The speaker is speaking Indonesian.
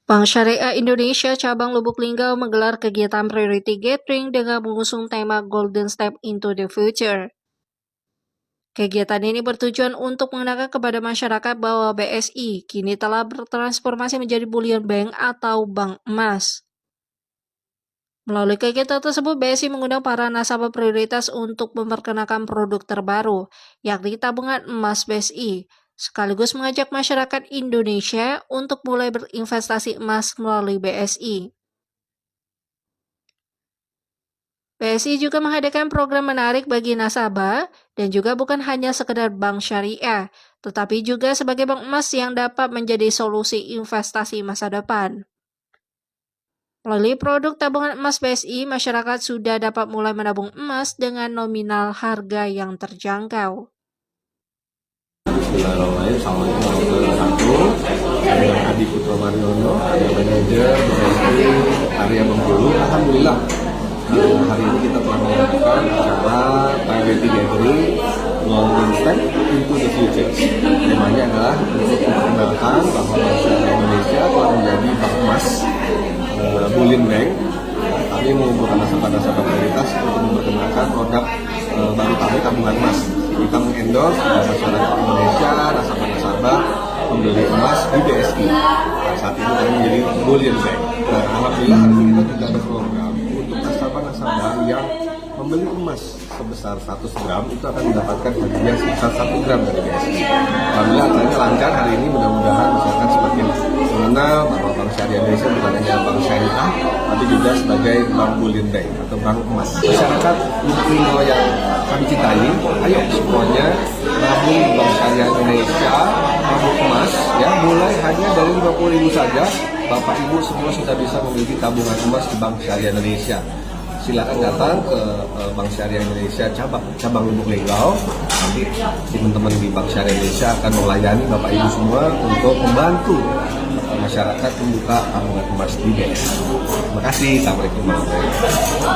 Bank Syariah Indonesia Cabang Lubuk Linggau menggelar kegiatan Priority Gathering dengan mengusung tema Golden Step into the Future. Kegiatan ini bertujuan untuk mengenalkan kepada masyarakat bahwa BSI kini telah bertransformasi menjadi bullion bank atau bank emas. Melalui kegiatan tersebut, BSI mengundang para nasabah prioritas untuk memperkenalkan produk terbaru, yakni tabungan emas BSI, sekaligus mengajak masyarakat Indonesia untuk mulai berinvestasi emas melalui BSI. BSI juga menghadirkan program menarik bagi nasabah dan juga bukan hanya sekedar bank syariah, tetapi juga sebagai bank emas yang dapat menjadi solusi investasi masa depan. Melalui produk tabungan emas BSI, masyarakat sudah dapat mulai menabung emas dengan nominal harga yang terjangkau. Bismillahirrahmanirrahim. Assalamualaikum warahmatullahi wabarakatuh. Saya Adi Putra Mariono, manajer BSI area Bengkulu. Alhamdulillah, hari ini kita telah melakukan acara Priority Gathering Golden Step into the Future. Temanya adalah untuk memperkenalkan bahwa bangsa Indonesia telah menjadi bank emas, bullion bank. Kami mengumpulkan nasabah-nasabah prioritas untuk memperkenalkan produk baru kami, tabungan emas. Kita mengendorse masyarakat Indonesia, nasabah-nasabah membeli emas di BSI. Saat ini kami menjadi bullion bank. Nah, alhamdulillah hari ini kita juga ada program untuk nasabah-nasabah yang membeli emas sebesar 100 gram itu akan mendapatkan hadiah sebesar 1 gram dari BSI. Alhamdulillah acaranya lancar hari ini, mudah-mudahan misalkan semakin mengenal bahwa Bank Syariah Indonesia bukan hanya bank syariah, tapi juga sebagai bank bullion bank atau bank emas. Masyarakat muslim yang kami cintai, ayo semuanya nabung Bank Syariah Indonesia, nabung emas, ya mulai hanya dari 50.000 saja. Bapak Ibu semua sudah bisa memiliki tabungan emas di Bank Syariah Indonesia. Silakan datang ke Bank Syariah Indonesia cabang Lubuk Linggau. Nanti teman-teman di Bank Syariah Indonesia akan melayani Bapak Ibu semua untuk membantu masyarakat membuka tabungan emas di BSI. Terima kasih. Assalamualaikum warahmatullahi wabarakatuh.